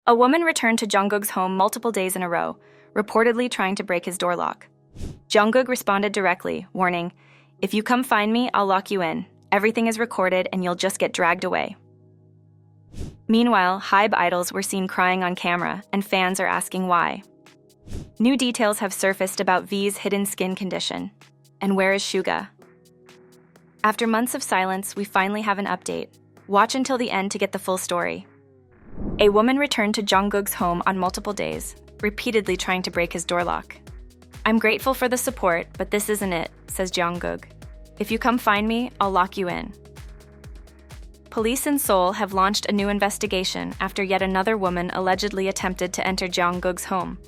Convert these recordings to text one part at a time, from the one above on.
A woman returned to Jungkook's home multiple days in a row, reportedly trying to break his door lock. Jungkook responded directly, warning, "If you come find me, I'll lock you in. Everything is recorded and you'll just get dragged away." Meanwhile, HYBE idols were seen crying on camera, and fans are asking why. New details have surfaced about V's hidden skin condition. And where is Suga? After months of silence, we finally have an update. Watch until the end to get the full story. A woman returned to Jungkook's home on multiple days, repeatedly trying to break his door lock. "I'm grateful for the support, but this isn't it," says Jungkook. "If you come find me, I'll lock you in." Police in Seoul have launched a new investigation after yet another woman allegedly attempted to enter Jungkook's home,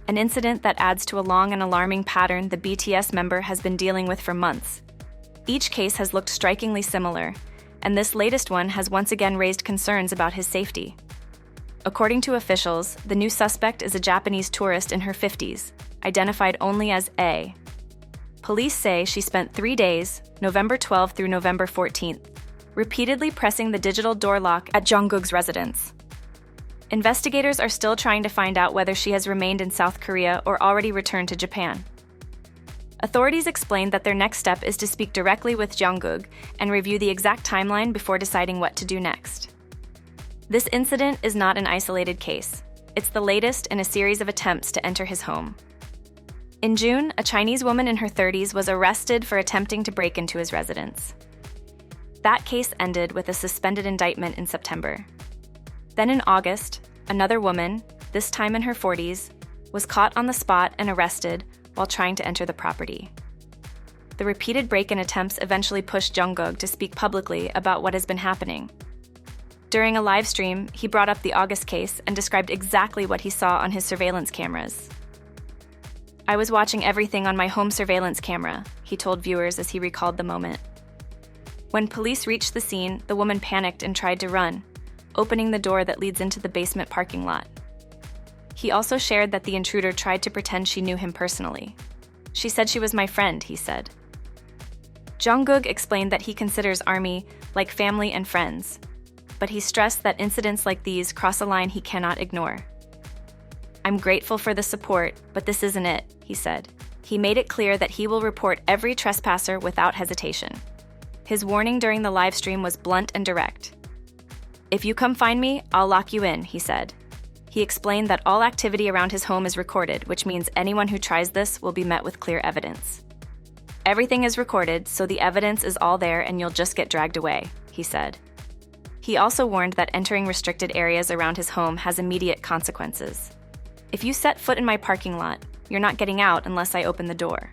an incident that adds to a long and alarming pattern the BTS member has been dealing with for months. Each case has looked strikingly similar, and this latest one has once again raised concerns about his safety. According to officials, the new suspect is a Japanese tourist in her 50s, identified only as A. Police say she spent 3 days, November 12th through November 14th, repeatedly pressing the digital door lock at Jungkook's residence. Investigators are still trying to find out whether she has remained in South Korea or already returned to Japan. Authorities explained that their next step is to speak directly with Jungkook and review the exact timeline before deciding what to do next. This incident is not an isolated case. It's the latest in a series of attempts to enter his home. In June, a Chinese woman in her 30s was arrested for attempting to break into his residence. That case ended with a suspended indictment in September. Then in August, another woman, this time in her 40s, was caught on the spot and arrested while trying to enter the property. The repeated break-in attempts eventually pushed Jungkook to speak publicly about what has been happening. During a live stream, he brought up the August case and described exactly what he saw on his surveillance cameras. "I was watching everything on my home surveillance camera," he told viewers as he recalled the moment. When police reached the scene, the woman panicked and tried to run, opening the door that leads into the basement parking lot. He also shared that the intruder tried to pretend she knew him personally. "She said she was my friend," he said. Jungkook explained that he considers ARMY like family and friends, but he stressed that incidents like these cross a line he cannot ignore. "I'm grateful for the support, but this isn't it," he said. He made it clear that he will report every trespasser without hesitation. His warning during the live stream was blunt and direct. "If you come find me, I'll lock you in," he said. He explained that all activity around his home is recorded, which means anyone who tries this will be met with clear evidence. "Everything is recorded, so the evidence is all there and you'll just get dragged away," he said. He also warned that entering restricted areas around his home has immediate consequences. "If you set foot in my parking lot, you're not getting out unless I open the door."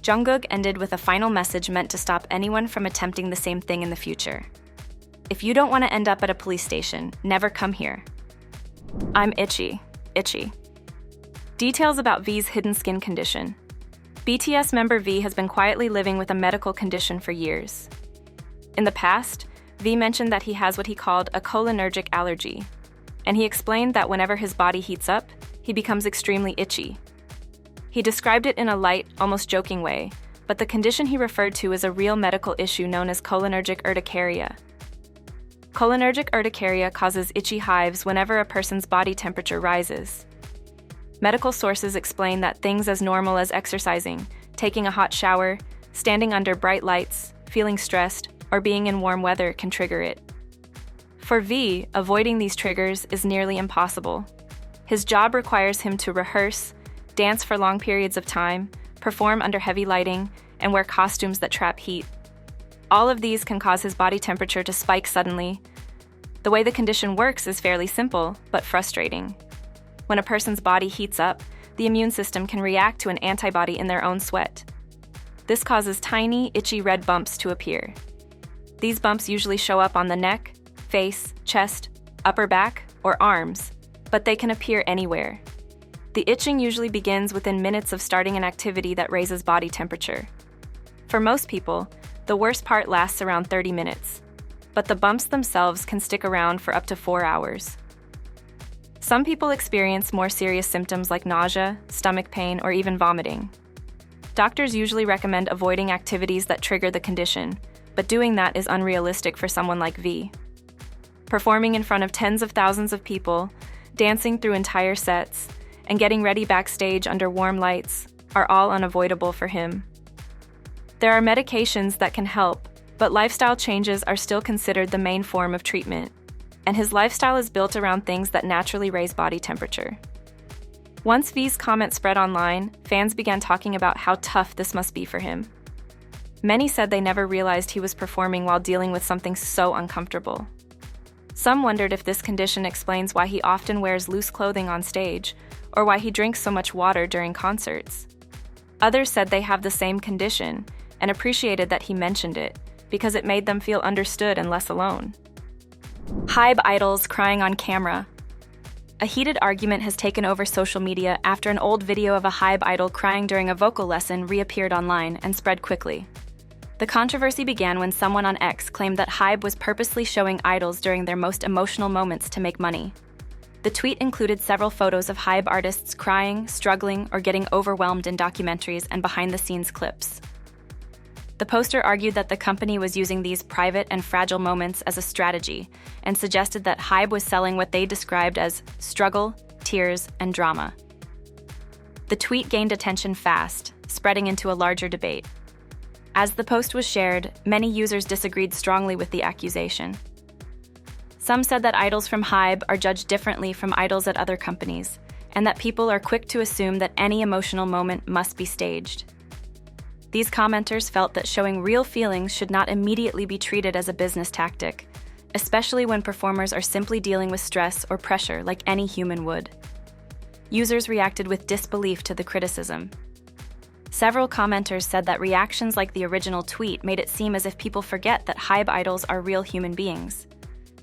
Jungkook ended with a final message meant to stop anyone from attempting the same thing in the future. "If you don't want to end up at a police station, never come here. I'm itchy. Details about V's hidden skin condition. BTS member V has been quietly living with a medical condition for years. In the past, V mentioned that he has what he called a cholinergic allergy, and he explained that whenever his body heats up, he becomes extremely itchy. He described it in a light, almost joking way, but the condition he referred to is a real medical issue known as cholinergic urticaria. Cholinergic urticaria causes itchy hives whenever a person's body temperature rises. Medical sources explain that things as normal as exercising, taking a hot shower, standing under bright lights, feeling stressed, or being in warm weather can trigger it. For V, avoiding these triggers is nearly impossible. His job requires him to rehearse, dance for long periods of time, perform under heavy lighting, and wear costumes that trap heat. All of these can cause his body temperature to spike suddenly. The way the condition works is fairly simple, but frustrating. When a person's body heats up, the immune system can react to an antibody in their own sweat. This causes tiny, itchy red bumps to appear. These bumps usually show up on the neck, face, chest, upper back, or arms, but they can appear anywhere. The itching usually begins within minutes of starting an activity that raises body temperature. For most people, the worst part lasts around 30 minutes, but the bumps themselves can stick around for up to 4 hours. Some people experience more serious symptoms like nausea, stomach pain, or even vomiting. Doctors usually recommend avoiding activities that trigger the condition, but doing that is unrealistic for someone like V. Performing in front of tens of thousands of people, dancing through entire sets, and getting ready backstage under warm lights are all unavoidable for him. There are medications that can help, but lifestyle changes are still considered the main form of treatment, and his lifestyle is built around things that naturally raise body temperature. Once V's comment spread online, fans began talking about how tough this must be for him. Many said they never realized he was performing while dealing with something so uncomfortable. Some wondered if this condition explains why he often wears loose clothing on stage, or why he drinks so much water during concerts. Others said they have the same condition and appreciated that he mentioned it, because it made them feel understood and less alone. HYBE idols crying on camera. A heated argument has taken over social media after an old video of a HYBE idol crying during a vocal lesson reappeared online and spread quickly. The controversy began when someone on X claimed that HYBE was purposely showing idols during their most emotional moments to make money. The tweet included several photos of HYBE artists crying, struggling, or getting overwhelmed in documentaries and behind-the-scenes clips. The poster argued that the company was using these private and fragile moments as a strategy and suggested that HYBE was selling what they described as struggle, tears, and drama. The tweet gained attention fast, spreading into a larger debate. As the post was shared, many users disagreed strongly with the accusation. Some said that idols from HYBE are judged differently from idols at other companies, and that people are quick to assume that any emotional moment must be staged. These commenters felt that showing real feelings should not immediately be treated as a business tactic, especially when performers are simply dealing with stress or pressure like any human would. Users reacted with disbelief to the criticism. Several commenters said that reactions like the original tweet made it seem as if people forget that HYBE idols are real human beings.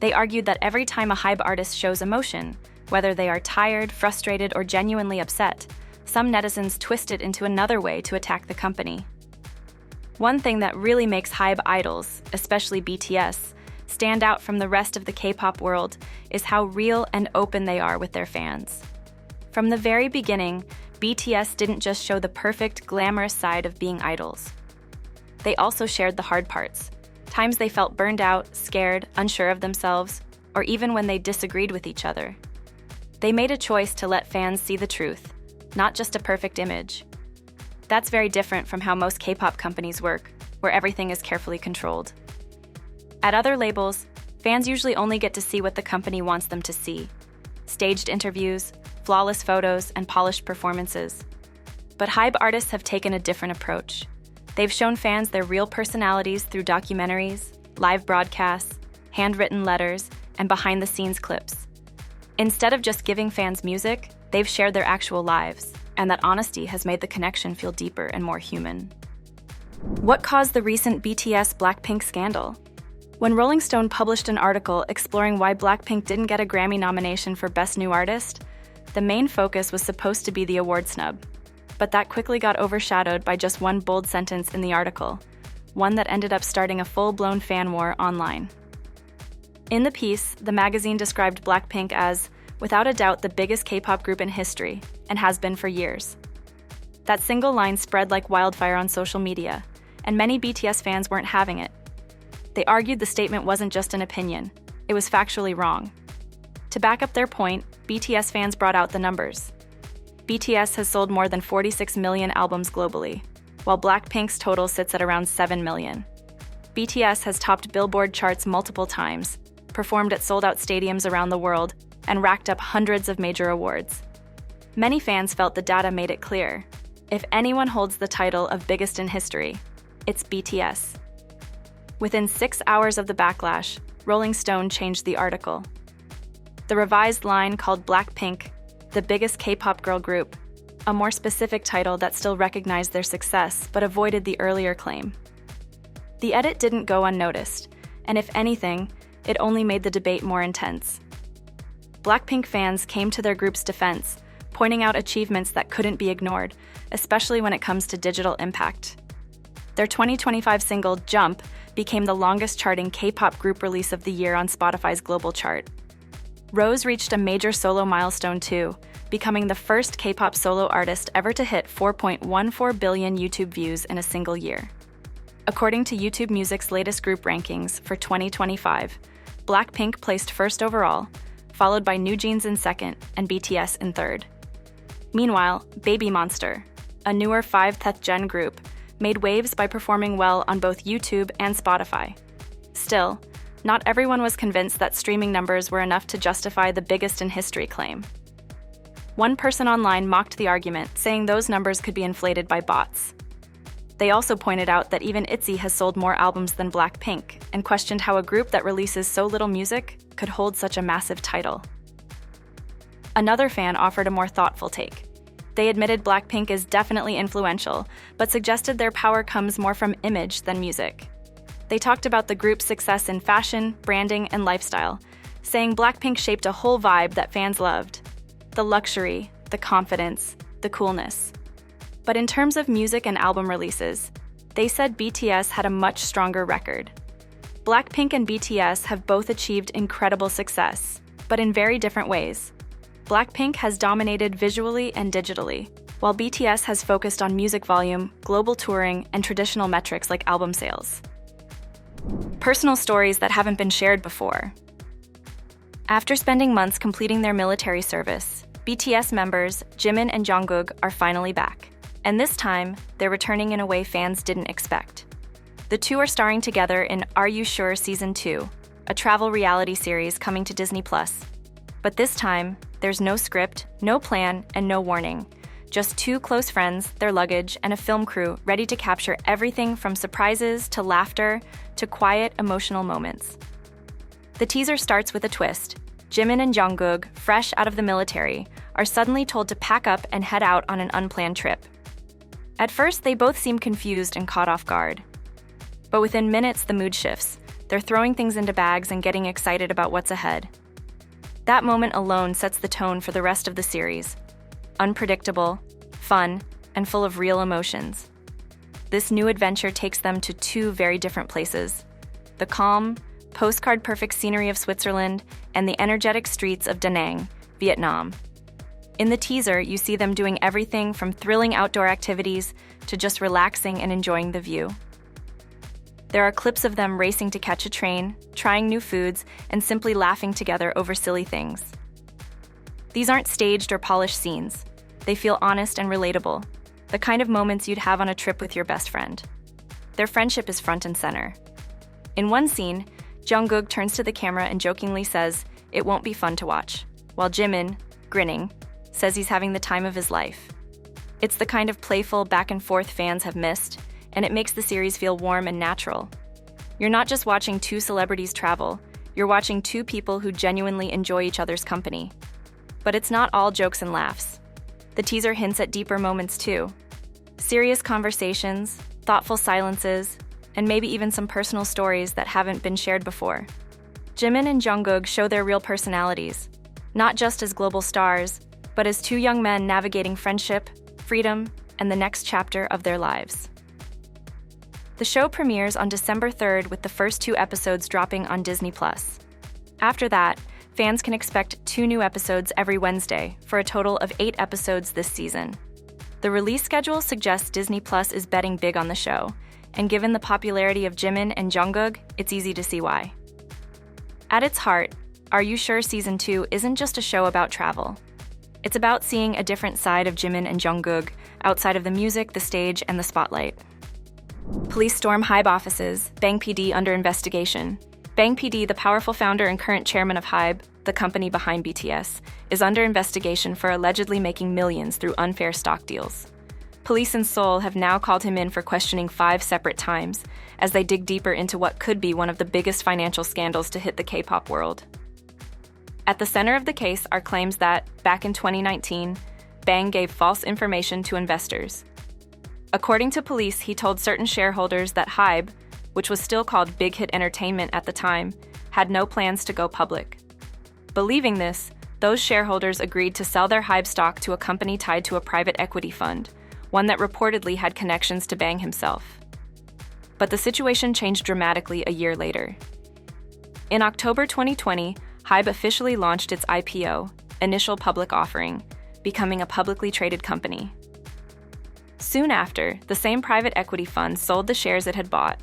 They argued that every time a HYBE artist shows emotion, whether they are tired, frustrated, or genuinely upset, some netizens twist it into another way to attack the company. One thing that really makes HYBE idols, especially BTS, stand out from the rest of the K-pop world is how real and open they are with their fans. From the very beginning, BTS didn't just show the perfect, glamorous side of being idols. They also shared the hard parts, times they felt burned out, scared, unsure of themselves, or even when they disagreed with each other. They made a choice to let fans see the truth, not just a perfect image. That's very different from how most K-pop companies work, where everything is carefully controlled. At other labels, fans usually only get to see what the company wants them to see: staged interviews, flawless photos, and polished performances. But HYBE artists have taken a different approach. They've shown fans their real personalities through documentaries, live broadcasts, handwritten letters, and behind-the-scenes clips. Instead of just giving fans music, they've shared their actual lives, and that honesty has made the connection feel deeper and more human. What caused the recent BTS BLACKPINK scandal? When Rolling Stone published an article exploring why BLACKPINK didn't get a Grammy nomination for Best New Artist, the main focus was supposed to be the award snub. But that quickly got overshadowed by just one bold sentence in the article, one that ended up starting a full-blown fan war online. In the piece, the magazine described BLACKPINK as, without a doubt, the biggest K-pop group in history, and has been for years. That single line spread like wildfire on social media, and many BTS fans weren't having it. They argued the statement wasn't just an opinion, it was factually wrong. To back up their point, BTS fans brought out the numbers. BTS has sold more than 46 million albums globally, while BLACKPINK's total sits at around 7 million. BTS has topped Billboard charts multiple times, performed at sold-out stadiums around the world, and racked up hundreds of major awards. Many fans felt the data made it clear. If anyone holds the title of biggest in history, it's BTS. Within 6 hours of the backlash, Rolling Stone changed the article. The revised line called BLACKPINK the biggest K-pop girl group, a more specific title that still recognized their success but avoided the earlier claim. The edit didn't go unnoticed, and if anything, it only made the debate more intense. BLACKPINK fans came to their group's defense, pointing out achievements that couldn't be ignored, especially when it comes to digital impact. Their 2025 single, Jump, became the longest-charting K-pop group release of the year on Spotify's global chart. Rose reached a major solo milestone too, becoming the first K-pop solo artist ever to hit 4.14 billion YouTube views in a single year. According to YouTube Music's latest group rankings for 2025, BLACKPINK placed first overall, followed by New Jeans in second and BTS in third. Meanwhile, Baby Monster, a newer 5th gen group, made waves by performing well on both YouTube and Spotify. Still, not everyone was convinced that streaming numbers were enough to justify the biggest in history claim. One person online mocked the argument, saying those numbers could be inflated by bots. They also pointed out that even ITZY has sold more albums than BLACKPINK, and questioned how a group that releases so little music could hold such a massive title. Another fan offered a more thoughtful take. They admitted BLACKPINK is definitely influential, but suggested their power comes more from image than music. They talked about the group's success in fashion, branding, and lifestyle, saying BLACKPINK shaped a whole vibe that fans loved. The luxury, the confidence, the coolness. But in terms of music and album releases, they said BTS had a much stronger record. BLACKPINK and BTS have both achieved incredible success, but in very different ways. BLACKPINK has dominated visually and digitally, while BTS has focused on music volume, global touring, and traditional metrics like album sales. Personal stories that haven't been shared before. After spending months completing their military service, BTS members Jimin and Jungkook are finally back. And this time, they're returning in a way fans didn't expect. The two are starring together in Are You Sure Season 2, a travel reality series coming to Disney+. But this time, there's no script, no plan, and no warning. Just two close friends, their luggage, and a film crew ready to capture everything from surprises to laughter to quiet, emotional moments. The teaser starts with a twist. Jimin and Jungkook, fresh out of the military, are suddenly told to pack up and head out on an unplanned trip. At first, they both seem confused and caught off guard. But within minutes, the mood shifts. They're throwing things into bags and getting excited about what's ahead. That moment alone sets the tone for the rest of the series. Unpredictable, fun, and full of real emotions. This new adventure takes them to two very different places: the calm, postcard-perfect scenery of Switzerland and the energetic streets of Da Nang, Vietnam. In the teaser, you see them doing everything from thrilling outdoor activities to just relaxing and enjoying the view. There are clips of them racing to catch a train, trying new foods, and simply laughing together over silly things. These aren't staged or polished scenes. They feel honest and relatable, the kind of moments you'd have on a trip with your best friend. Their friendship is front and center. In one scene, Jungkook turns to the camera and jokingly says, "It won't be fun to watch," while Jimin, grinning, says he's having the time of his life. It's the kind of playful back and forth fans have missed, and it makes the series feel warm and natural. You're not just watching two celebrities travel, you're watching two people who genuinely enjoy each other's company. But it's not all jokes and laughs. The teaser hints at deeper moments too. Serious conversations, thoughtful silences, and maybe even some personal stories that haven't been shared before. Jimin and Jungkook show their real personalities, not just as global stars, but as two young men navigating friendship, freedom, and the next chapter of their lives. The show premieres on December 3rd with the first 2 episodes dropping on Disney+. After that, fans can expect 2 new episodes every Wednesday for a total of 8 episodes this season. The release schedule suggests Disney+ is betting big on the show, and given the popularity of Jimin and Jungkook, it's easy to see why. At its heart, Are You Sure Season 2 isn't just a show about travel. It's about seeing a different side of Jimin and Jungkook outside of the music, the stage, and the spotlight. Police storm HYBE offices, BangPD under investigation. BangPD, the powerful founder and current chairman of HYBE, the company behind BTS, is under investigation for allegedly making millions through unfair stock deals. Police in Seoul have now called him in for questioning 5 separate times as they dig deeper into what could be one of the biggest financial scandals to hit the K-pop world. At the center of the case are claims that, back in 2019, Bang gave false information to investors. According to police, he told certain shareholders that HYBE, which was still called Big Hit Entertainment at the time, had no plans to go public. Believing this, those shareholders agreed to sell their HYBE stock to a company tied to a private equity fund, one that reportedly had connections to Bang himself. But the situation changed dramatically a year later. In October 2020, HYBE officially launched its IPO, initial public offering, becoming a publicly traded company. Soon after, the same private equity fund sold the shares it had bought,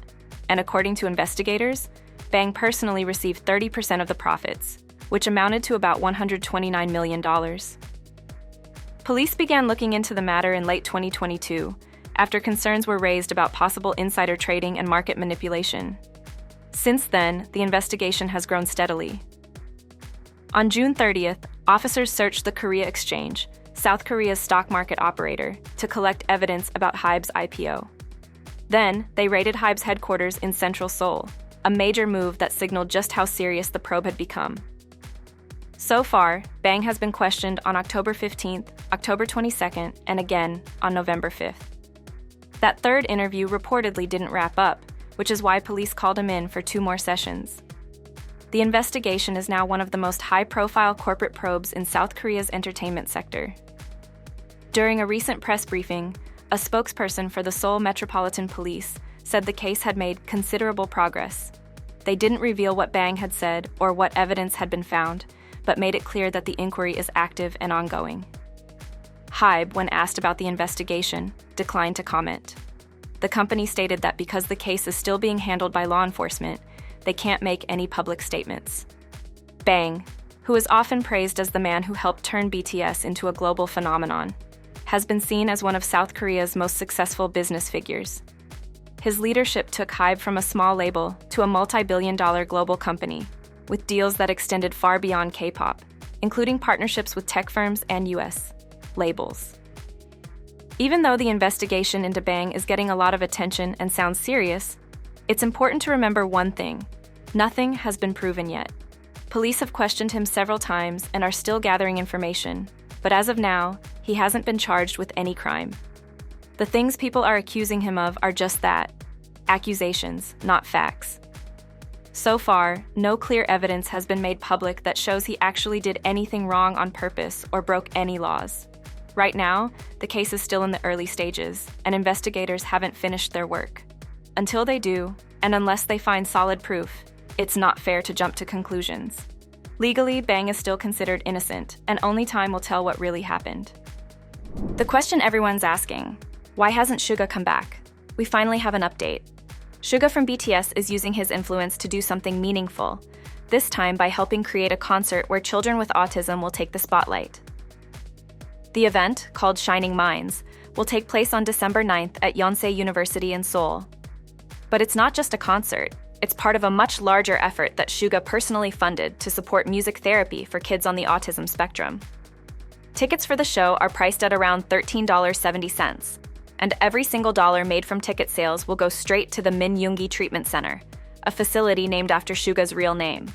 and according to investigators, Bang personally received 30% of the profits, which amounted to about $129 million. Police began looking into the matter in late 2022, after concerns were raised about possible insider trading and market manipulation. Since then, the investigation has grown steadily. On June 30th, officers searched the Korea Exchange, South Korea's stock market operator, to collect evidence about HYBE's IPO. Then, they raided HYBE's headquarters in central Seoul, a major move that signaled just how serious the probe had become. So far, Bang has been questioned on October 15th, October 22nd, and again on November 5th. That third interview reportedly didn't wrap up, which is why police called him in for 2 more sessions. The investigation is now one of the most high-profile corporate probes in South Korea's entertainment sector. During a recent press briefing, a spokesperson for the Seoul Metropolitan Police said the case had made considerable progress. They didn't reveal what Bang had said or what evidence had been found, but made it clear that the inquiry is active and ongoing. HYBE, when asked about the investigation, declined to comment. The company stated that because the case is still being handled by law enforcement, they can't make any public statements. Bang, who is often praised as the man who helped turn BTS into a global phenomenon, has been seen as one of South Korea's most successful business figures. His leadership took HYBE from a small label to a multi-billion-dollar global company, with deals that extended far beyond K-pop, including partnerships with tech firms and US labels. Even though the investigation into Bang is getting a lot of attention and sounds serious, it's important to remember one thing: nothing has been proven yet. Police have questioned him several times and are still gathering information, but as of now, he hasn't been charged with any crime. The things people are accusing him of are just that: accusations, not facts. So far, no clear evidence has been made public that shows he actually did anything wrong on purpose or broke any laws. Right now, the case is still in the early stages, and investigators haven't finished their work. Until they do, and unless they find solid proof, it's not fair to jump to conclusions. Legally, Bang is still considered innocent, and only time will tell what really happened. The question everyone's asking: why hasn't Suga come back? We finally have an update. Suga from BTS is using his influence to do something meaningful, this time by helping create a concert where children with autism will take the spotlight. The event, called Shining Minds, will take place on December 9th at Yonsei University in Seoul. But it's not just a concert, it's part of a much larger effort that Suga personally funded to support music therapy for kids on the autism spectrum. Tickets for the show are priced at around $13.70, and every single dollar made from ticket sales will go straight to the Min Yoongi Treatment Center, a facility named after Suga's real name.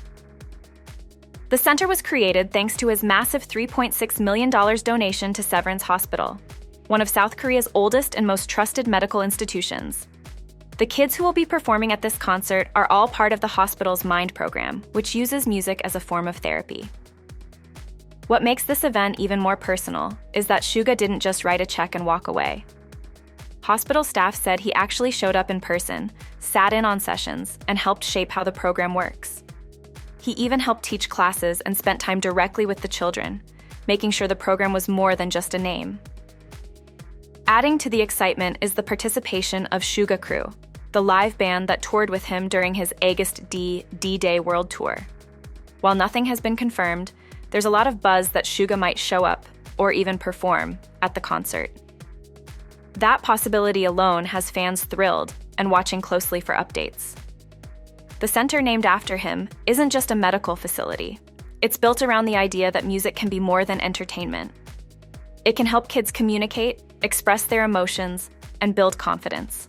The center was created thanks to his massive $3.6 million donation to Severance Hospital, one of South Korea's oldest and most trusted medical institutions. The kids who will be performing at this concert are all part of the hospital's MIND program, which uses music as a form of therapy. What makes this event even more personal is that Suga didn't just write a check and walk away. Hospital staff said he actually showed up in person, sat in on sessions, and helped shape how the program works. He even helped teach classes and spent time directly with the children, making sure the program was more than just a name. Adding to the excitement is the participation of Suga Crew, the live band that toured with him during his August D-Day World Tour. While nothing has been confirmed, there's a lot of buzz that Suga might show up, or even perform, at the concert. That possibility alone has fans thrilled and watching closely for updates. The center named after him isn't just a medical facility. It's built around the idea that music can be more than entertainment. It can help kids communicate, express their emotions, and build confidence.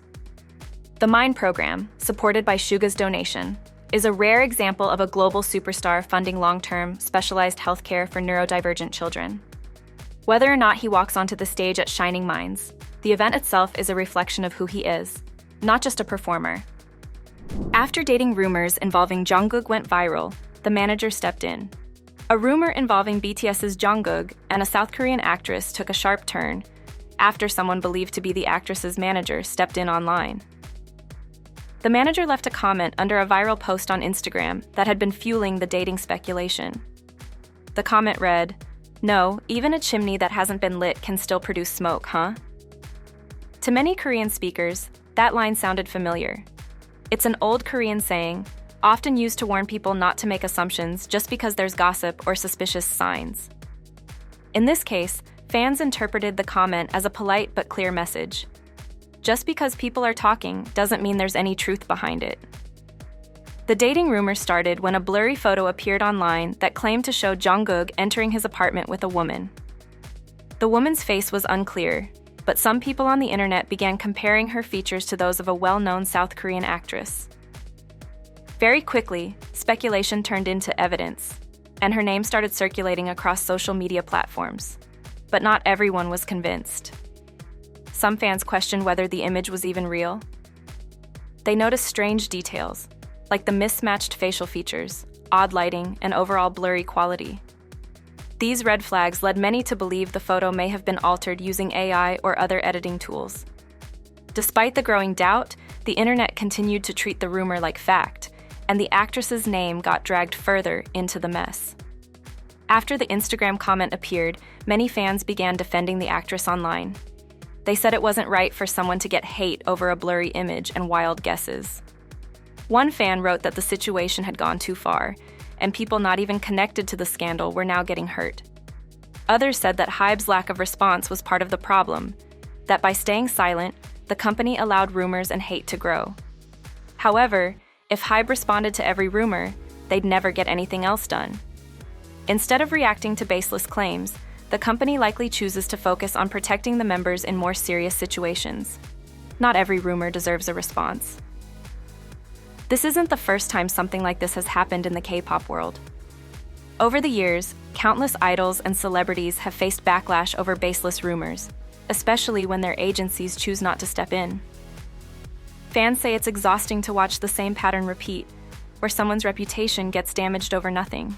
The MIND program, supported by Suga's donation, is a rare example of a global superstar funding long-term, specialized healthcare for neurodivergent children. Whether or not he walks onto the stage at Shining Minds, the event itself is a reflection of who he is, not just a performer. After dating rumors involving Jungkook went viral, the manager stepped in. A rumor involving BTS's Jungkook and a South Korean actress took a sharp turn after someone believed to be the actress's manager stepped in online. The manager left a comment under a viral post on Instagram that had been fueling the dating speculation. The comment read, "No, even a chimney that hasn't been lit can still produce smoke, huh?" To many Korean speakers, that line sounded familiar. It's an old Korean saying, often used to warn people not to make assumptions just because there's gossip or suspicious signs. In this case, fans interpreted the comment as a polite but clear message. Just because people are talking doesn't mean there's any truth behind it. The dating rumor started when a blurry photo appeared online that claimed to show Jungkook entering his apartment with a woman. The woman's face was unclear, but some people on the internet began comparing her features to those of a well-known South Korean actress. Very quickly, speculation turned into evidence, and her name started circulating across social media platforms. But not everyone was convinced. Some fans questioned whether the image was even real. They noticed strange details, like the mismatched facial features, odd lighting, and overall blurry quality. These red flags led many to believe the photo may have been altered using AI or other editing tools. Despite the growing doubt, the internet continued to treat the rumor like fact, and the actress's name got dragged further into the mess. After the Instagram comment appeared, many fans began defending the actress online. They said it wasn't right for someone to get hate over a blurry image and wild guesses. One fan wrote that the situation had gone too far, and people not even connected to the scandal were now getting hurt. Others said that HYBE's lack of response was part of the problem, that by staying silent, the company allowed rumors and hate to grow. However, if HYBE responded to every rumor, they'd never get anything else done. Instead of reacting to baseless claims, the company likely chooses to focus on protecting the members in more serious situations. Not every rumor deserves a response. This isn't the first time something like this has happened in the K-pop world. Over the years, countless idols and celebrities have faced backlash over baseless rumors, especially when their agencies choose not to step in. Fans say it's exhausting to watch the same pattern repeat, where someone's reputation gets damaged over nothing.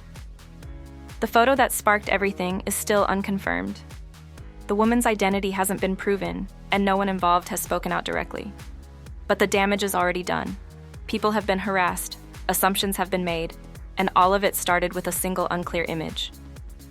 The photo that sparked everything is still unconfirmed. The woman's identity hasn't been proven, and no one involved has spoken out directly. But the damage is already done. People have been harassed, assumptions have been made, and all of it started with a single unclear image.